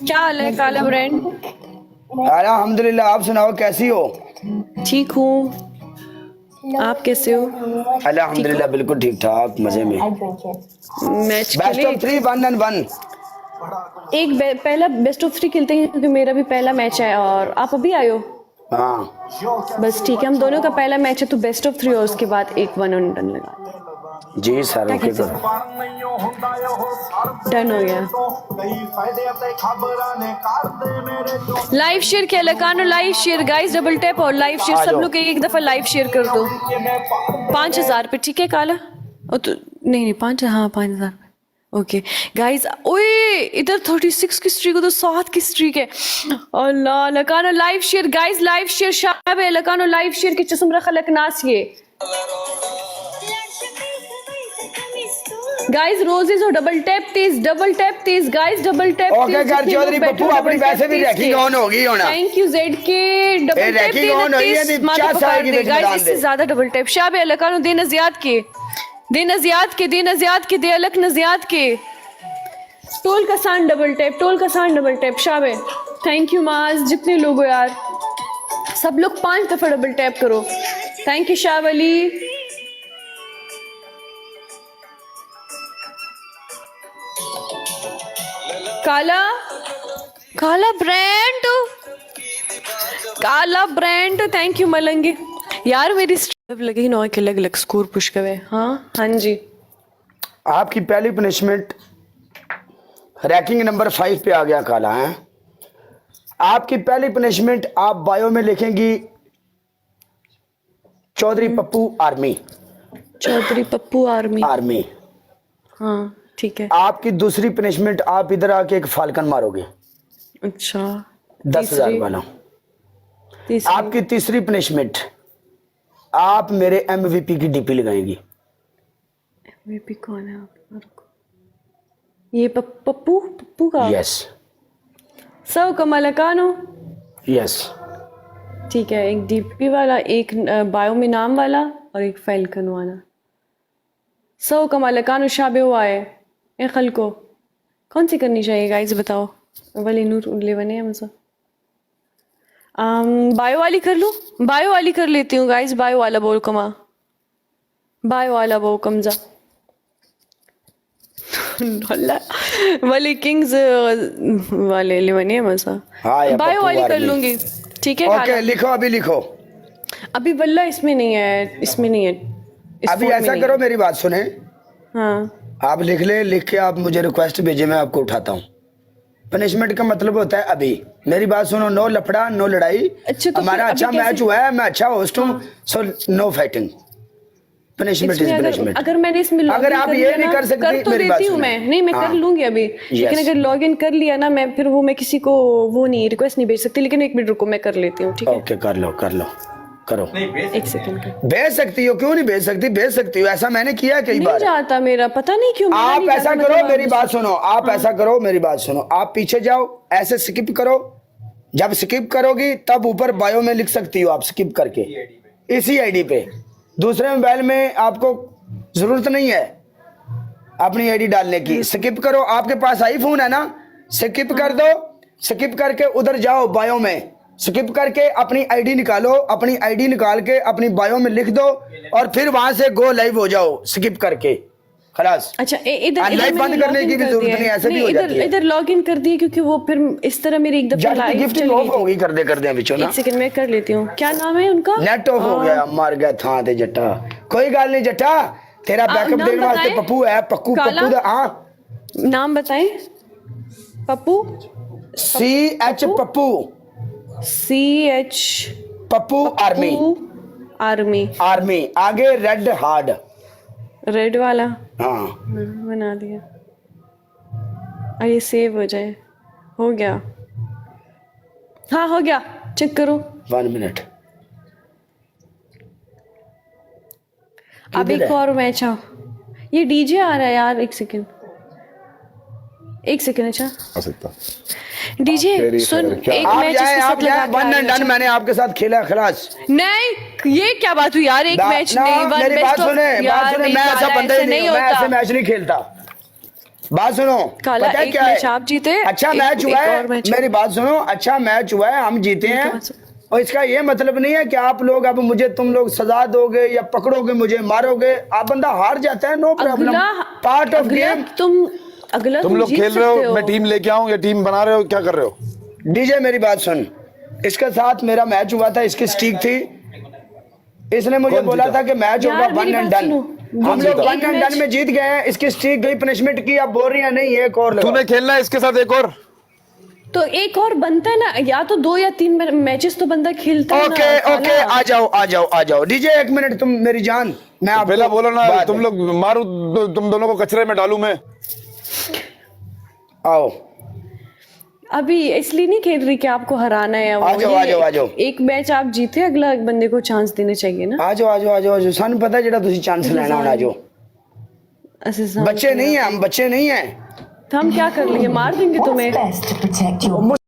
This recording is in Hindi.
क्या हाल है काला ब्रांड? अल्हम्दुलिल्लाह, आप सुनाओ कैसी हो? ठीक हूँ, आप कैसे हो? अल्हम्दुलिल्लाह बिल्कुल ठीक ठाक मजे में। मैच बेस्ट खेले? Of 3 1 and 1। पहला बेस्ट ऑफ 3 खेलते हैं क्योंकि मेरा भी पहला मैच है और आप अभी आए हो। हाँ बस ठीक है, हम दोनों का पहला मैच है तो बेस्ट ऑफ 3 और उसके बाद एक 1 on डन लगा। जी सर, ओके सर। डन हो गया। लाइव शेयर किया लकानो, live share guys, double tap और लाइव शेयर, सब लोग एक दफा लाइव शेयर कर दो। 5000 पे ठीक है काला? ओ तो नहीं 5, हाँ 5000 पे ओके गाइस। ओए इधर 36 की स्ट्रीक, उधर 7 की स्ट्रीक है। अल्लाह लकानो live share guys, live share शाब है लकानो, लाइव शेयर की चस्म रखा लकनास ये गाइस। रोजेस और डबल टैप तेज गाइस, डबल टैप ओके कर चौधरी पप्पू, अपनी वैसे भी रैकिंग ऑन होगी होना। थैंक यू जेड के डबल टैप रैकिंग ऑन होई है, नहीं 50 आएगी बीच में डाल दे। इससे ज्यादा डबल टैप शाब है लकानो, दे नज़ियात के, दे नज़ियात के, दे नज़ियात के, दे अलग नज़ियात के। टोल का सान डबल टैप, टोल का सान डबल टैप शाब है। थैंक यू माज, जितने लोग हो यार सब लोग 5 दफा डबल टैप करो। Thank you Shah Ali. काला काला ब्रांड, काला ब्रांड, थैंक यू मलंगे यार। मेरी स्ट्रिप लगी 9 के अलग अलग स्कोर पुश करे। हाँ हाँ जी। आपकी पहली पनिशमेंट रैंकिंग नंबर 5 पे आ गया काला है। आपकी पहली पनिशमेंट आप बायो में लिखेंगी Chaudhary Pappu army. Chaudhary Pappu army army. हाँ ठीक है। आपकी दूसरी पनिशमेंट, आप इधर आके एक फाल्कन मारोगे। अच्छा 10,000 वाला। आपकी तीसरी पनिशमेंट, आप मेरे MVP की डीपी लगाएंगी। MVP कौन है आप? ये पप्पू पप्पू का? यस सब कमलकानो। यस ठीक है, एक डीपी वाला, एक बायो में नाम वाला और एक फाल्कन वाला। सब कमलकानो शाबे हुआ है ए खल को कौन सी करनी चाहिए गाइस बताओ? वाली नूर उड़ले बने हमसे। बायो वाली कर लूँ? बायो वाली कर लेती हूँ गाइस, बायो वाला बोल कमा, बायो वाला बोल कमजा वाले किंग्स वाले लेवने मसा। हाँ, बायो वाली कर लूंगी ठीक है। ओके लिखो, अभी लिखो। अभी वल्ला इसमें नहीं है, इसमें नहीं है इस अभी ऐसा करो, मेरी बात सुने। हाँ आप लिख ले, लिख के आप मुझे रिक्वेस्ट भेजे, मैं आपको उठाता हूँ। पनिशमेंट का मतलब होता है अभी मेरी बात सुनो, नो लफड़ा नो लड़ाई। अच्छा तो हमारा अच्छा मैच हुआ है, मैं अच्छा होस्ट हूँ, so no fighting. Punishment is punishment. अगर मैंने इसमें अगर आप ये नहीं कर सकती, कर तो मेरी बात देती हूँ मैं, नहीं मैं कर लूंगी अभी, लेकिन अगर लॉग इन कर लिया ना मैं, फिर वो मैं किसी को वो नहीं रिक्वेस्ट नहीं भेज सकती। लेकिन 1 मिनट रुको, मैं कर लेती हूँ ठीक है? ओके कर लो कर लो करो। 1 सेकंड का भेज सकती हो, क्यों नहीं भेज सकती? भेज सकती हो, ऐसा मैंने किया कई बार। नहीं जाता मेरा, पता नहीं क्यों। आप ऐसा करो, मेरी बात सुनो, आप ऐसा करो, मेरी बात सुनो, आप पीछे जाओ, ऐसे स्किप करो। जब स्किप करोगी तब ऊपर बायो में लिख सकती हो आप, स्किप करके इसी आईडी पे। दूसरे मोबाइल में आपको जरूरत नहीं है अपनी आईडी डालने की। स्किप करो, आपके पास आईफोन है ना, स्किप कर दो। स्किप करके उधर जाओ बायो में, स्किप करके अपनी आईडी निकालो, अपनी आईडी निकाल के अपनी बायो में लिख दो और फिर वहां से गो लाइव हो जाओ स्किप करके, खलास। अच्छा इधर लाइव बंद करने की भी जरूरत नहीं, ऐसे भी हो जाती है। इधर लॉग इन कर दिए क्योंकि वो फिर इस तरह मेरी एक दफा लाइव गिफ्टिंग ऑफ होगी कर दे बिचो ना। 1 सेकंड में कर लेती हूँ। क्या नाम है उनका? नेट ऑफ हो गया, मर गया था ते जट्टा। कोई गल नहीं जट्टा, तेरा बैकअप देने वास्ते पप्पू है। पक्कू पप्पू दा हाँ नाम बताएं। Pappu CH Pappu, CH Pappu army. Army army आगे रेड हार्ड, रेड वाला हाँ बना दिया। ये सेव हो जाए, हो गया। हाँ हो गया, चेक करो। 1 मिनट। अब एक और मैच आ, ये डीजे आ रहा है यार। 1 सेकंड 1 सेकंड। अच्छा आ सकता डीजे सुन, एक मैच इसके साथ लगा के 1 and done मैंने आपके साथ खेला, खलास। नहीं ये क्या बात हुई यार? एक मैच नहीं, मेरी बात सुने, मैं ऐसा बंदा ही नहीं हूं, मैं ऐसे मैच नहीं खेलता। बात सुनो, काला पता है एक क्या है? मैच आप जीते, अच्छा एक- मैच हुआ एक है, और मैच। मेरी बात सुनो, अच्छा मैच हुआ है, हम जीते हैं, बात सुनो। और इसका ये मतलब नहीं है कि आप लोग अब मुझे, तुम लोग सजा दोगे या पकड़ोगे मुझे, मारोगे। आप बंदा हार जाता है, नो प्रॉब्लम, अगला पार्ट ऑफ अगला गेम। तुम लोग जीत खेल रहे सकते हो, मैं टीम लेके आऊं या टीम बना रहे हो, क्या कर रहे हो? डीजे मेरी बात सुन, इसके साथ मेरा मैच हुआ था, इसकी स्ट्रीक थी, इसने मुझे कौन बोला जीता? था कि मैच यार, होगा मेरी 1 एंड बात डन। सुनो। हम जीता? लोग 1 एक एंड मैच- डन में जीत गए हैं, इसकी स्ट्रीक गई पनिशमेंट की, अब बोल रही है नहीं एक और लगाओ। तूने खेलना है इसके साथ एक और? तो एक और बनता है ना, या तो 2 या 3 मैचेस तो बंदा खेलता है ना। ओके काला। ओके, आ जाओ आ जाओ आ जाओ। डीजे एक मिनट, तुम मेरी जान, मैं आपको पहला बोलो ना, बात तुम है। लोग मारू, तुम दोनों को कचरे में डालू मैं। आओ अभी इसलिए नहीं खेल रही कि आपको हराना है, आ जाओ, आ जाओ, आ जाओ। एक मैच आप जीते, अगला बंदे को चांस देने चाहिए ना। आ जाओ आ जाओ आ जाओ आ जाओ, सानू पता है जेड़ा तुसी चांस लेना होना। आ जाओ, असीज़, बच्चे नहीं है हम, बच्चे नहीं है। तो हम क्या कर लेंगे, मार देंगे तुम्हें। Best to protect your